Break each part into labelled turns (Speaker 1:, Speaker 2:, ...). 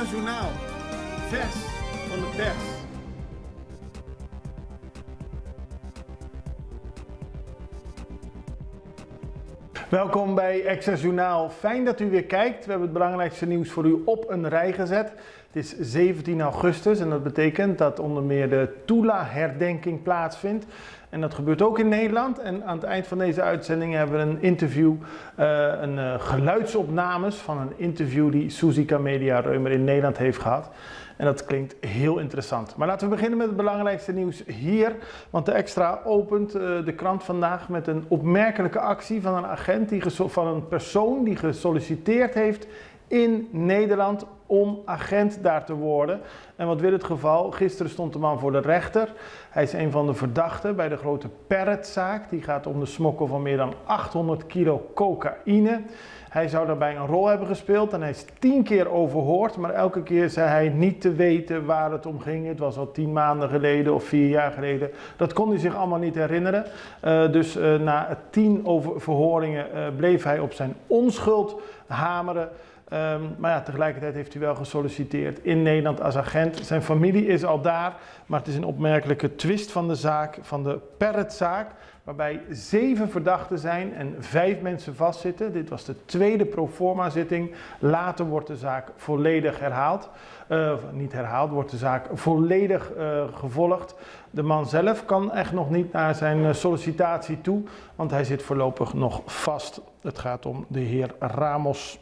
Speaker 1: Extra Journaal, vers van de pers. Welkom bij Extra Journaal. Fijn dat u weer kijkt. We hebben het belangrijkste nieuws voor u op een rij gezet. Het is 17 augustus en dat betekent dat onder meer de Tula-herdenking plaatsvindt. En dat gebeurt ook in Nederland. En aan het eind van deze uitzending hebben we een interview, geluidsopnames van een interview die Suzica Media Reumer in Nederland heeft gehad. En dat klinkt heel interessant. Maar laten we beginnen met het belangrijkste nieuws hier. Want de Extra opent de krant vandaag met een opmerkelijke actie van een agent, van een persoon die gesolliciteerd heeft in Nederland om agent daar te worden. En wat wil het geval? Gisteren stond de man voor de rechter. Hij is een van de verdachten bij de grote Perret-zaak. Die gaat om de smokkel van meer dan 800 kilo cocaïne. Hij zou daarbij een rol hebben gespeeld en hij is 10 keer overhoord. Maar elke keer zei hij niet te weten waar het om ging. Het was al 10 maanden geleden of 4 jaar geleden. Dat kon hij zich allemaal niet herinneren. Dus na 10 verhoringen bleef hij op zijn onschuld hameren. Maar ja, tegelijkertijd heeft hij wel gesolliciteerd in Nederland als agent. Zijn familie is al daar, maar het is een opmerkelijke twist van de zaak, van de Perret-zaak, waarbij 7 verdachten zijn en 5 mensen vastzitten. Dit was de tweede proforma zitting. Later wordt de zaak volledig herhaald. Niet herhaald, wordt de zaak volledig gevolgd. De man zelf kan echt nog niet naar zijn sollicitatie toe, want hij zit voorlopig nog vast. Het gaat om de heer Ramos.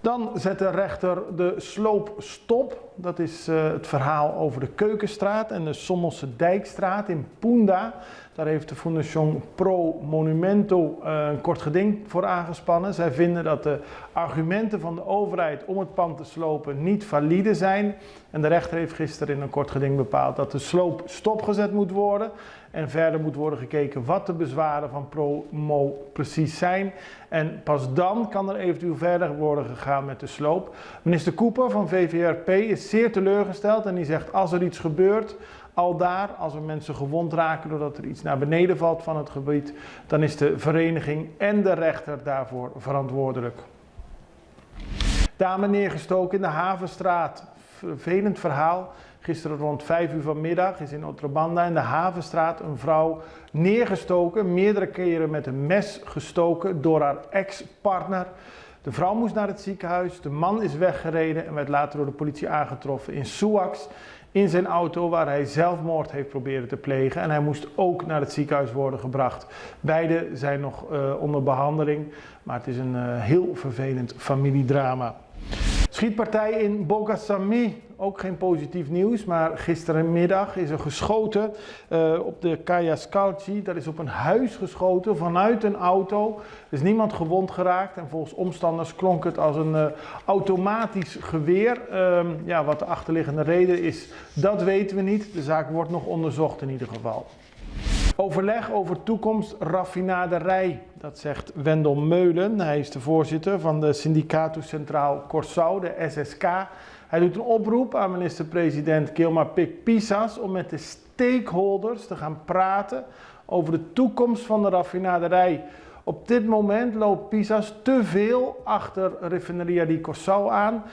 Speaker 1: Dan zet de rechter de sloop stop. Dat is het verhaal over de Keukenstraat en de Sommelse Dijkstraat in Poenda. Daar heeft de Fundación Pro Monumento een kort geding voor aangespannen. Zij vinden dat de argumenten van de overheid om het pand te slopen niet valide zijn. En de rechter heeft gisteren in een kort geding bepaald dat de sloop stopgezet moet worden. En verder moet worden gekeken wat de bezwaren van ProMo precies zijn. En pas dan kan er eventueel verder worden gegaan met de sloop. Minister Cooper van VVRP is zeer teleurgesteld en die zegt als er iets gebeurt, al daar, als er mensen gewond raken doordat er iets naar beneden valt van het gebied, dan is de vereniging en de rechter daarvoor verantwoordelijk. Dame neergestoken in de Havenstraat. Vervelend verhaal. Gisteren rond 5 uur vanmiddag is in Otrobanda in de Havenstraat een vrouw neergestoken, meerdere keren met een mes gestoken door haar ex-partner. De vrouw moest naar het ziekenhuis, de man is weggereden en werd later door de politie aangetroffen in Suax in zijn auto waar hij zelfmoord heeft proberen te plegen en hij moest ook naar het ziekenhuis worden gebracht. Beide zijn nog onder behandeling, maar het is een heel vervelend familiedrama. Schietpartij in Bogasammy, ook geen positief nieuws, maar gisterenmiddag is er geschoten op de Kayaskalci. Daar is op een huis geschoten vanuit een auto. Er is niemand gewond geraakt en volgens omstanders klonk het als een automatisch geweer. Wat de achterliggende reden is, dat weten we niet. De zaak wordt nog onderzocht in ieder geval. Overleg over toekomst raffinaderij, dat zegt Wendel Meulen. Hij is de voorzitter van de Sindicatus Centraal Curaçao, de SSK. Hij doet een oproep aan minister-president Gilmar Pik-Pisas om met de stakeholders te gaan praten over de toekomst van de raffinaderij. Op dit moment loopt Pisas te veel achter Refineria di Curaçao aan.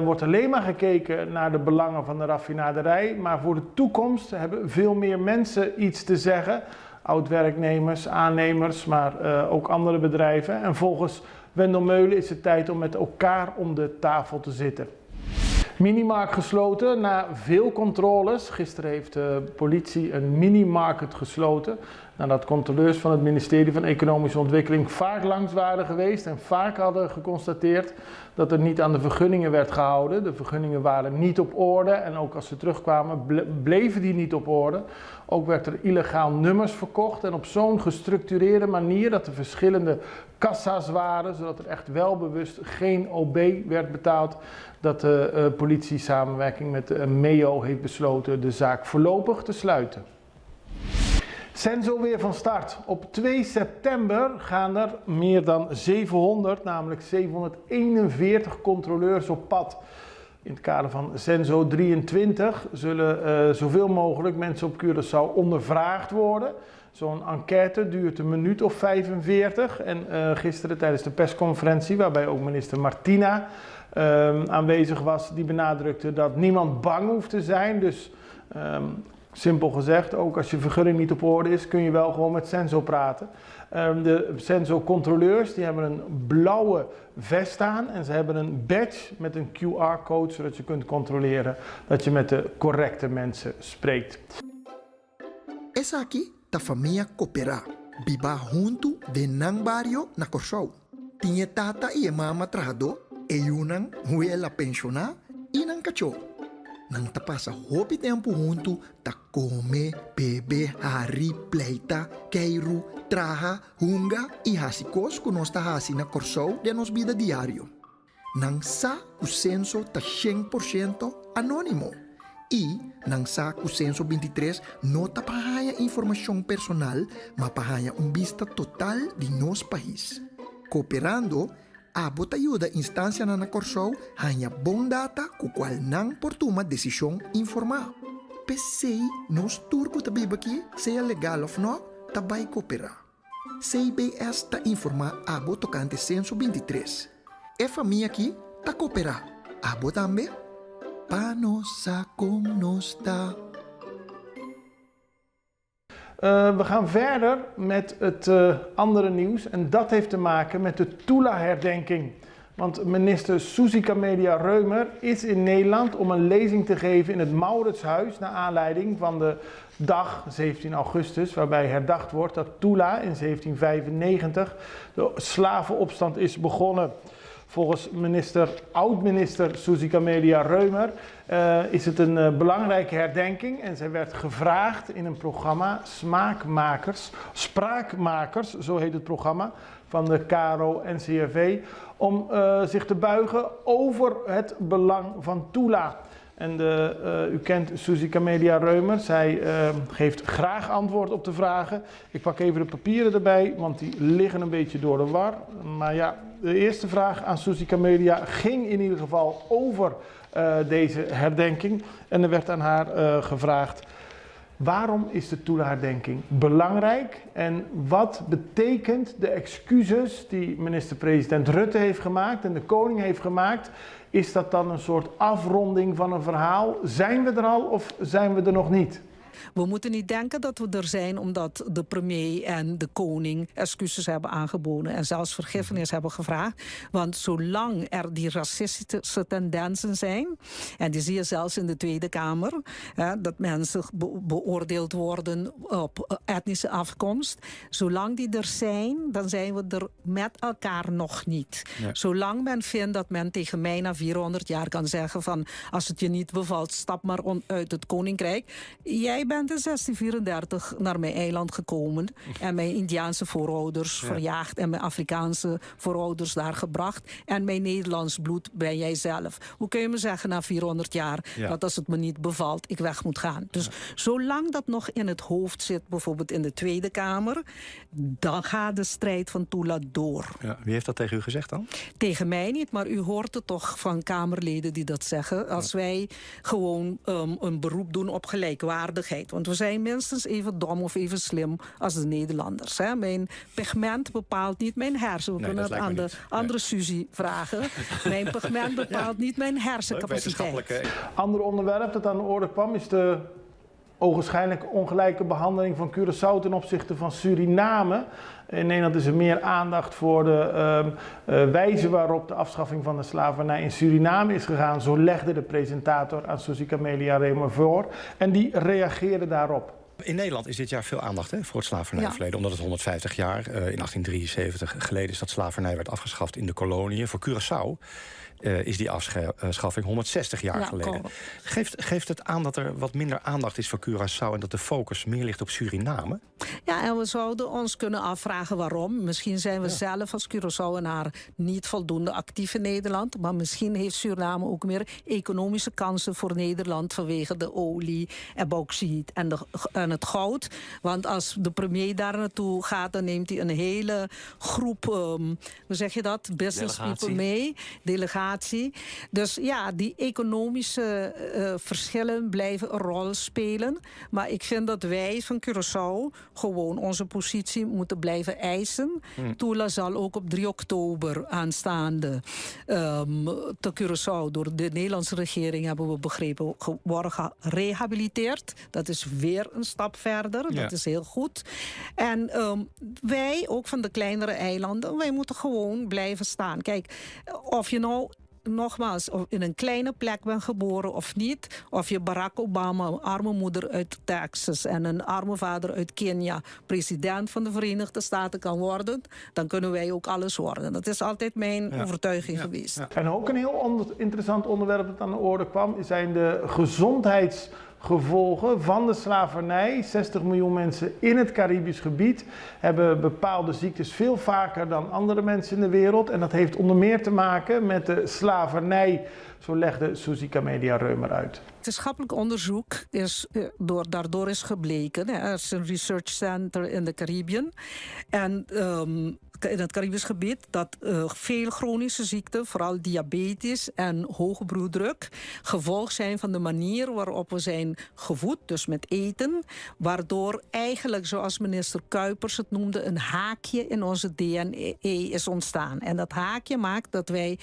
Speaker 1: Wordt alleen maar gekeken naar de belangen van de raffinaderij. Maar voor de toekomst hebben veel meer mensen iets te zeggen. Oud-werknemers, aannemers, maar ook andere bedrijven. En volgens Wendel Meulen is het tijd om met elkaar om de tafel te zitten. Minimarkt gesloten na veel controles. Gisteren heeft de politie een minimarket gesloten nadat controleurs van het ministerie van Economische Ontwikkeling vaak langs waren geweest en vaak hadden geconstateerd dat er niet aan de vergunningen werd gehouden. De vergunningen waren niet op orde en ook als ze terugkwamen bleven die niet op orde. Ook werd er illegaal nummers verkocht en op zo'n gestructureerde manier dat er verschillende kassa's waren, zodat er echt wel bewust geen OB werd betaald, dat de politie samenwerking met de MEO heeft besloten de zaak voorlopig te sluiten. Censo weer van start. Op 2 september gaan er meer dan 700, namelijk 741 controleurs op pad. In het kader van Censo 23 zullen zoveel mogelijk mensen op Curaçao ondervraagd worden. Zo'n enquête duurt een minuut of 45. En gisteren tijdens de persconferentie, waarbij ook minister Martina aanwezig was, die benadrukte dat niemand bang hoeft te zijn. Dus simpel gezegd, ook als je vergunning niet op orde is, kun je wel gewoon met Censo praten. De Censo-controleurs die hebben een blauwe vest aan en ze hebben een badge met een QR-code, zodat je kunt controleren dat je met de correcte mensen spreekt.
Speaker 2: Essa aqui da família Coopera. Biba junto de nang barrio na Corsou. Tinha tata e mama trado e yunang huela pensiona e nang cacho. Nang tapasa hopi tempo junto ta come, bebe, hari, pleita, keiru, traha, hunga e hasikos que nós ta hasi na Corsou de nos vida diário. Nang sa o censo ta 100% anônimo. E, nang sa o censo 23, não ta pahaya informação personal, mas pahaya vista total de nos país. Cooperando, abot ayuda instância na Corsou, hanya bom data com qual nang portuma decisão informar. Pensei, nos turco ta bibaki, seja legal ou não, ta vai cooperar. CBS ta informar abot tocante censo 23. E família aqui ta cooperar. Abot também? Panosa comnosta.
Speaker 1: We gaan verder met het andere nieuws en dat heeft te maken met de Tula-herdenking. Want minister Suzy Camelia Reumer is in Nederland om een lezing te geven in het Mauritshuis naar aanleiding van de dag 17 augustus, waarbij herdacht wordt dat Tula in 1795 de slavenopstand is begonnen. Volgens oud-minister Suzy Camelia Reumer is het een belangrijke herdenking en zij werd gevraagd in een programma Spraakmakers, zo heet het programma, van de KRO-NCRV, om zich te buigen over het belang van Tula. En u kent Suzy Camelia Reumer, zij geeft graag antwoord op de vragen. Ik pak even de papieren erbij, want die liggen een beetje door de war. Maar ja, de eerste vraag aan Suzy Camelia ging in ieder geval over deze herdenking. En er werd aan haar gevraagd, waarom is de Tula-herdenking belangrijk? En wat betekent de excuses die minister-president Rutte heeft gemaakt en de koning heeft gemaakt? Is dat dan een soort afronding van een verhaal? Zijn we er al of zijn we er nog niet?
Speaker 3: We moeten niet denken dat we er zijn omdat de premier en de koning excuses hebben aangeboden en zelfs vergiffenis hebben gevraagd. Want zolang er die racistische tendensen zijn, en die zie je zelfs in de Tweede Kamer, dat mensen beoordeeld worden op etnische afkomst. Zolang die er zijn, dan zijn we er met elkaar nog niet. Ja. Zolang men vindt dat men tegen mij na 400 jaar kan zeggen van als het je niet bevalt, stap maar uit het koninkrijk. Jij bent in 1634 naar mijn eiland gekomen en mijn Indiaanse voorouders verjaagd en mijn Afrikaanse voorouders daar gebracht. En mijn Nederlands bloed ben jij zelf. Hoe kun je me zeggen na 400 jaar dat als het me niet bevalt, ik weg moet gaan? Dus zolang dat nog in het hoofd zit, bijvoorbeeld in de Tweede Kamer, dan gaat de strijd van Tula door.
Speaker 4: Ja, wie heeft dat tegen u gezegd dan?
Speaker 3: Tegen mij niet, maar u hoort het toch van Kamerleden die dat zeggen. Als wij gewoon een beroep doen op gelijkwaardigheid. Want we zijn minstens even dom of even slim als de Nederlanders. Hè? Mijn pigment bepaalt niet mijn hersenen. We kunnen het aan de andere Suzy vragen. Mijn pigment bepaalt niet mijn hersencapaciteit.
Speaker 1: Ander onderwerp dat aan de orde kwam is de ogenschijnlijk ongelijke behandeling van Curaçao ten opzichte van Suriname. In Nederland is er meer aandacht voor de wijze waarop de afschaffing van de slavernij in Suriname is gegaan. Zo legde de presentator aan Suzy Camelia Reumer voor en die reageerde daarop.
Speaker 4: In Nederland is dit jaar veel aandacht voor het slavernijverleden. Omdat het 150 jaar, in 1873 geleden is dat slavernij werd afgeschaft in de koloniën. Voor Curaçao is die afschaffing 160 jaar geleden. Geeft het aan dat er wat minder aandacht is voor Curaçao en dat de focus meer ligt op Suriname?
Speaker 3: Ja, en we zouden ons kunnen afvragen waarom. Misschien zijn we zelf als Curaçaoenaar niet voldoende actief in Nederland. Maar misschien heeft Suriname ook meer economische kansen voor Nederland vanwege de olie en bauxiet en het goud. Want als de premier daar naartoe gaat, dan neemt hij een hele groep, hoe zeg je dat, business people mee, delegatie migratie. Dus ja, die economische verschillen blijven een rol spelen. Maar ik vind dat wij van Curaçao gewoon onze positie moeten blijven eisen. Tula zal ook op 3 oktober aanstaande te Curaçao door de Nederlandse regering, hebben we begrepen, worden gerehabiliteerd. Dat is weer een stap verder. Dat is heel goed. En wij, ook van de kleinere eilanden, wij moeten gewoon blijven staan. Kijk, of je nou nogmaals, of in een kleine plek bent geboren of niet, of je Barack Obama, een arme moeder uit Texas en een arme vader uit Kenia, president van de Verenigde Staten kan worden, dan kunnen wij ook alles worden. Dat is altijd mijn overtuiging geweest.
Speaker 1: Ja. En ook een heel interessant onderwerp dat aan de orde kwam, zijn de gezondheidsgevolgen van de slavernij. 60 miljoen mensen in het Caribisch gebied hebben bepaalde ziektes veel vaker dan andere mensen in de wereld. En dat heeft onder meer te maken met de slavernij, zo legde Suzica Media Reumer uit.
Speaker 3: Wetenschappelijk onderzoek is daardoor is gebleken. Er is een research center in de Caribiën. En in het Caribisch gebied dat veel chronische ziekten, vooral diabetes en hoge bloeddruk, gevolg zijn van de manier waarop we zijn gevoed, dus met eten, waardoor eigenlijk, zoals minister Kuipers het noemde, een haakje in onze DNA is ontstaan. En dat haakje maakt dat wij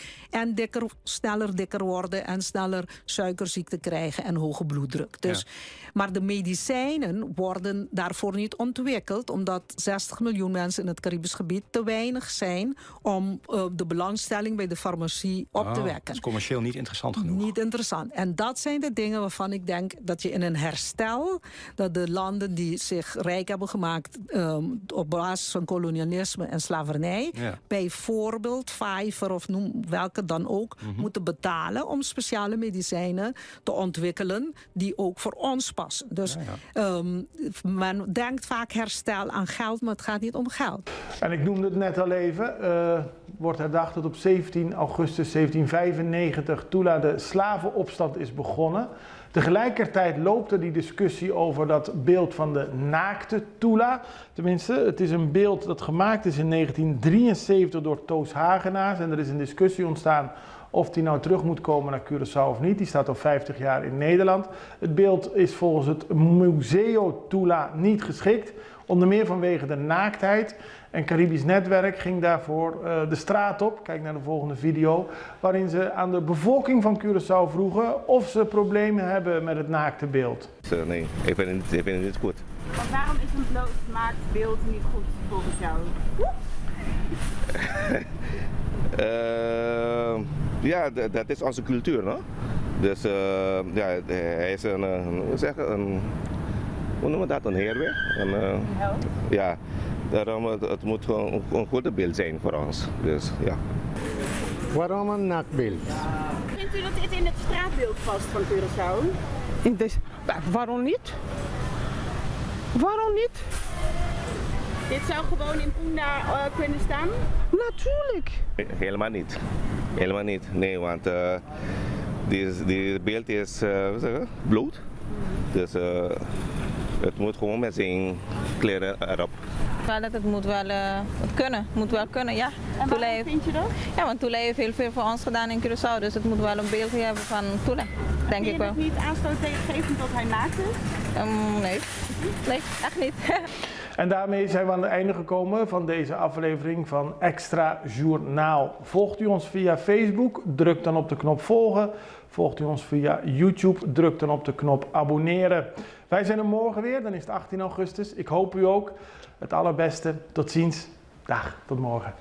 Speaker 3: sneller dikker worden en sneller suikerziekte krijgen en hoge bloeddruk. Dus, maar de medicijnen worden daarvoor niet ontwikkeld, omdat 60 miljoen mensen in het Caribisch gebied te weinig zijn om de belangstelling bij de farmacie op te wekken.
Speaker 4: Dat is commercieel niet interessant genoeg.
Speaker 3: Niet interessant. En dat zijn de dingen waarvan ik denk dat je in een herstel, dat de landen die zich rijk hebben gemaakt op basis van kolonialisme en slavernij, bijvoorbeeld Pfizer of noem welke dan ook, moeten betalen om speciale medicijnen te ontwikkelen die ook voor ons passen. Dus men denkt vaak herstel aan geld, maar het gaat niet om geld.
Speaker 1: En ik noemde het net al even, wordt herdacht dat op 17 augustus 1795 Tula de slavenopstand is begonnen. Tegelijkertijd loopt er die discussie over dat beeld van de naakte Tula. Tenminste, het is een beeld dat gemaakt is in 1973 door Toos Hagenaars. En er is een discussie ontstaan of die nou terug moet komen naar Curaçao of niet. Die staat al 50 jaar in Nederland. Het beeld is volgens het Museo Tula niet geschikt. Onder meer vanwege de naaktheid. En Caribisch Netwerk ging daarvoor de straat op. Kijk naar de volgende video. Waarin ze aan de bevolking van Curaçao vroegen of ze problemen hebben met het naakte beeld.
Speaker 5: Nee, ik vind het niet goed.
Speaker 6: Maar waarom is een bloot beeld niet goed volgens jou?
Speaker 5: Ja, dat is onze cultuur, no? Dus hij is hoe noemen we dat, een heerweg? Ja, daarom het moet gewoon een goede beeld zijn voor ons. Dus, ja.
Speaker 7: Waarom een naakbeeld?
Speaker 6: Vindt u dat dit in het straatbeeld past van Curaçao?
Speaker 7: Waarom niet? Waarom niet?
Speaker 6: Dit zou gewoon in Punda kunnen staan?
Speaker 7: Natuurlijk.
Speaker 5: Helemaal niet. Helemaal niet. Nee, want die beeld is bloed. Dus het moet gewoon met zijn kleren erop.
Speaker 8: Wel dat het moet wel kunnen, ja.
Speaker 6: En waarom vind je dat?
Speaker 8: Ja, want Tula heeft heel veel voor ons gedaan in Curaçao, dus het moet wel een beeld hebben van Tula, denk ik wel.
Speaker 6: Vind je het niet aanstootgevend dat hij naakt is?
Speaker 8: Nee, echt niet.
Speaker 1: En daarmee zijn we aan het einde gekomen van deze aflevering van Extra Journaal. Volgt u ons via Facebook, druk dan op de knop volgen. Volgt u ons via YouTube, druk dan op de knop abonneren. Wij zijn er morgen weer, dan is het 18 augustus. Ik hoop u ook. Het allerbeste. Tot ziens. Dag, tot morgen.